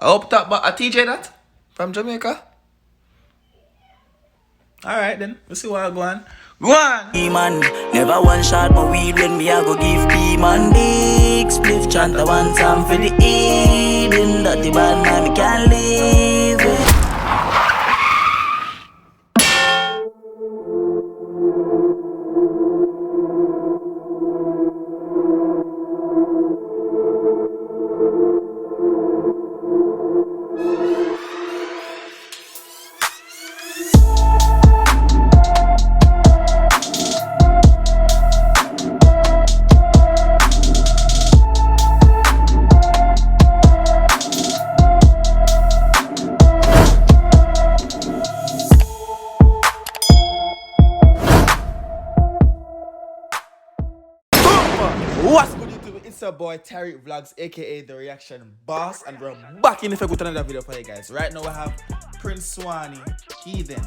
I hope that, but a TJ that from Jamaica. Alright then, we'll see what I go on. Go on! Man, never one shot my weed when me I go give B-man big spliff chant a one time for the Heathen. That the bad man me can't live with. What's good YouTube? It's your boy Tyrekevlogs, aka the Reaction Boss, and we're back in with another video for you guys. Right now we have Swanny, Heathen.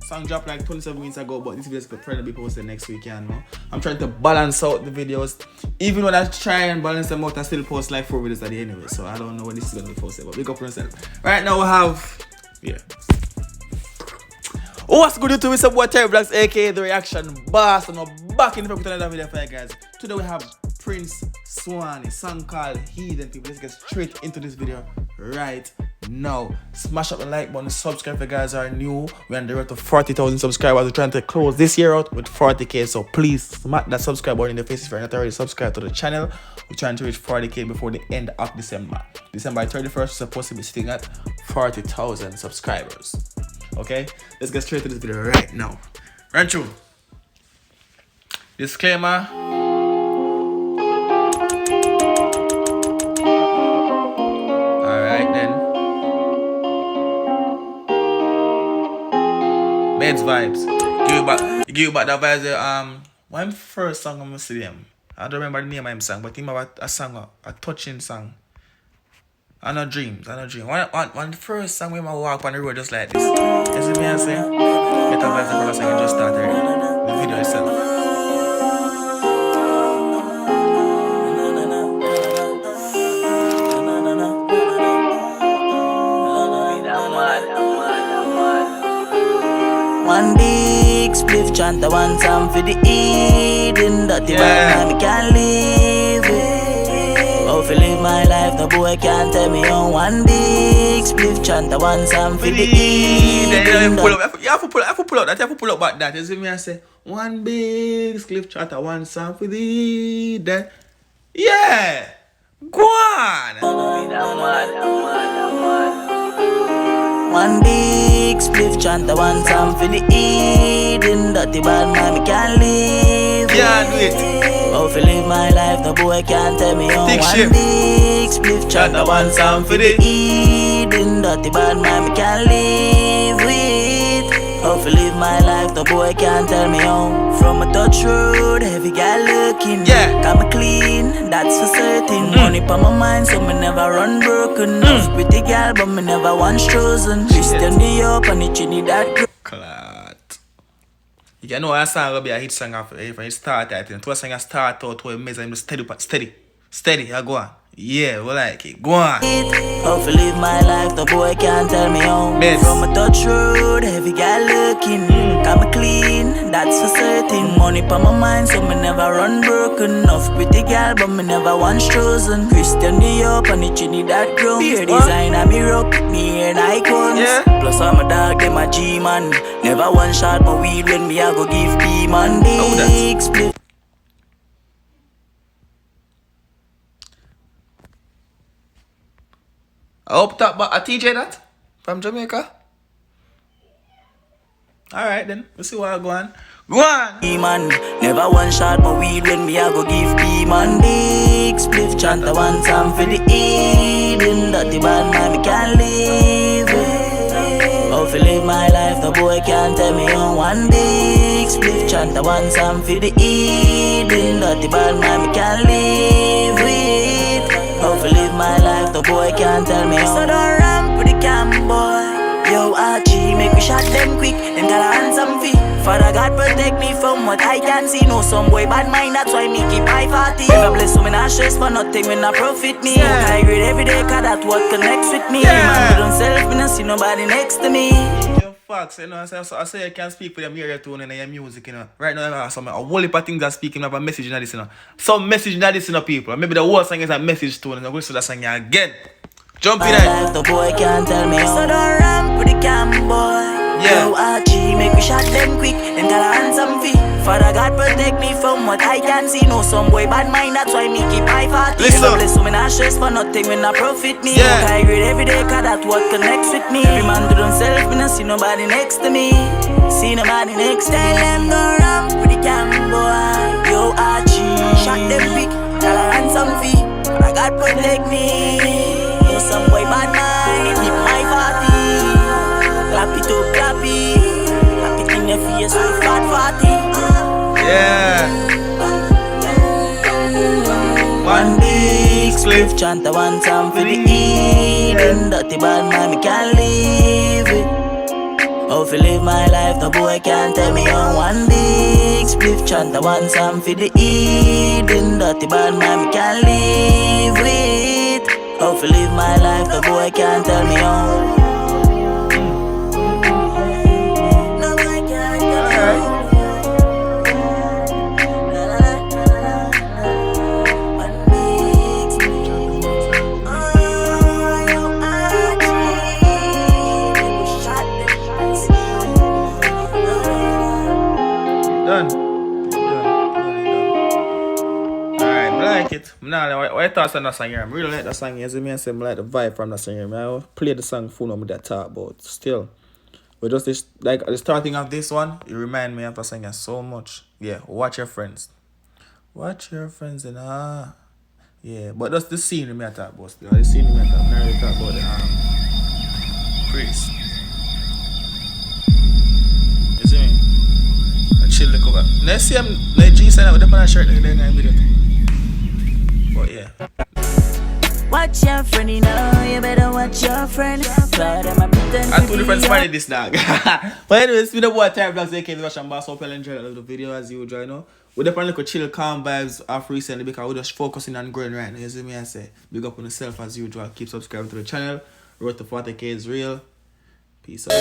Song dropped like 27 minutes ago, but this video is going to be posted next week, you know. I'm trying to balance out the videos. Even when I try and balance them out, I still post like 4 videos a day anyway, so I don't know when this is going to be posted, but big up Prince. Right now we have, what's good YouTube? It's your boy Tyrekevlogs, aka the Reaction Boss, and we're back in with another video for you guys. Today we have Swanny, song called Heathen. People, let's get straight into this video right now. Smash up the like button, subscribe if you guys are new. We're on the road to 40,000 subscribers. We're trying to close this year out with 40k, so please smack that subscribe button in the face if you're not already subscribed to the channel. We're trying to reach 40k before the end of December. December 31st, we're supposed to be sitting at 40,000 subscribers. Okay, let's get straight to this video right now. Run through. Disclaimer. Alright then. Meds vibes. Give you back that vibes. One first song I'm gonna see them. I don't remember the name of him song, but him about a song, a touching song. I know dreams. One first song when I walk on the road just like this. You see me I say? Better vibes the first song just started. The video itself. One big spliff chant a one time for the Heathen. That the bad man me can't live with. How to live my life, no boy can't tell me on. One big spliff chant a one time for the Heathen. You have to pull up that. You have to pull up back that. You see me I say? One big spliff chant a one time for the Heathen. Yeah! Go on! One big spliff chant a one time for the Heathen. That the bad man me can't live. Yeah, do it. How to live my life, no boy can't tell me on. Thick One shit. big spliff chant a one time for the Heathen. That the bad man me can't live with. How to live my life, no boy can't tell me on. From a touch road, heavy guy looking. Yeah. Got me clean, that's for certain. Money on my mind, so me never run broken. Pretty girl, but me never once chosen. Christian New York and the Trinidad. Clat. You know that song will be a hit song if it start, I think. Two song start out to a measure him steady, I go on. Yeah, we like it. Go on. How to live my life, the boy can't tell me on. Meds. From a touch road, heavy guy looking. Got me clean, that's for certain. Money on my mind, so me never run broken. Enough pretty girl, but me never once chosen. Christian New York and the Trinidad grown. Beer design and me rock, me and icons. Yeah. Plus I'm a dog, them a G-man. Never one shot my weed when me I go give B-man big split. I hope that, but a TJ that from Jamaica. Alright then, we'll see what I go on. Go on! Man, never one shot my weed when me I go give B-man big spliff chant a one time for the Heathen. That the bad man me can't live with. How to live my life, no boy can't tell me on. One big spliff chant a one time for the Heathen. That the bad man me can't live with. How to live my life, no boy can't tell me on. So don't ramp with the cam boy. Yo, Archie, make we shot them quick. Them got a handsome feet. Father God protect me from what I can see. No some boy bad mind, that's why me keep my party. If I bless so me not stress for nothing when I profit me. I read every day cause that's what connects with me. Man do themself, me not see nobody next to me. Facts, you know, I say you can speak for them area tone and your music, you know. Right now, I have a whole heap of things that speaking of a message in this, you know. Some message in this, you know, people. Maybe the whole song is a message tone, and I'm going to that song again. Jump in there. Life, the boy can't tell me. So don't ramp with the cam, boy. Yeah. Yo, Archie, make we shot them quick. Them got a handsome feet. Father God protect me from what I can see. No some boy bad mind, that's why me keep my party. Listen. Bless so me not stress for nothing when I profit me. Yeah. I read every day cause that's what connects with me. Every man do themself, me not see nobody next to me. See nobody next to me. Tell them don't ramp with the cam, boy. Yo, Archie, shot them quick. Got a handsome feet. Father God protect me. No some boy bad mind, keep my party. Clap it up, clap it. Clap it in your face with fat fatty. Yeah. One big spliff, chant a one time for the Heathen. Dirty bad man, me can't live it. How to live my life, the boy can't tell me on. One big spliff, chant a one time for the Heathen. Dirty bad man, me can't live it. How to live my life, the boy can't tell me on. Done. Alright, I like it. Nah, what I thought on that song here? I really like that song here. As me and say, I like the vibe from that song here. I play the song full on with that talk, but still. But just this, like the starting of this one, it remind me of that song here so much. Yeah, watch your friends. Watch your friends and yeah, but that's the scene we talk about still. The scene we talk about. Now we talk about the Chris. You see me? Chill the cover. Let's see him like G sign out with the pan shirt in the video. But yeah. Watch your friend, you know, you better watch your friend. I two different Swanny this dog. But anyways, it's been the boy Tyrekevlogs, Heathen and Boss. Hope you enjoyed the video as usual, you know. We're the like chill, calm vibes off recently because we're just focusing on growing right now. You see me, I say, big up on yourself as usual. Keep subscribing to the channel. Road to 40K is real. Peace out.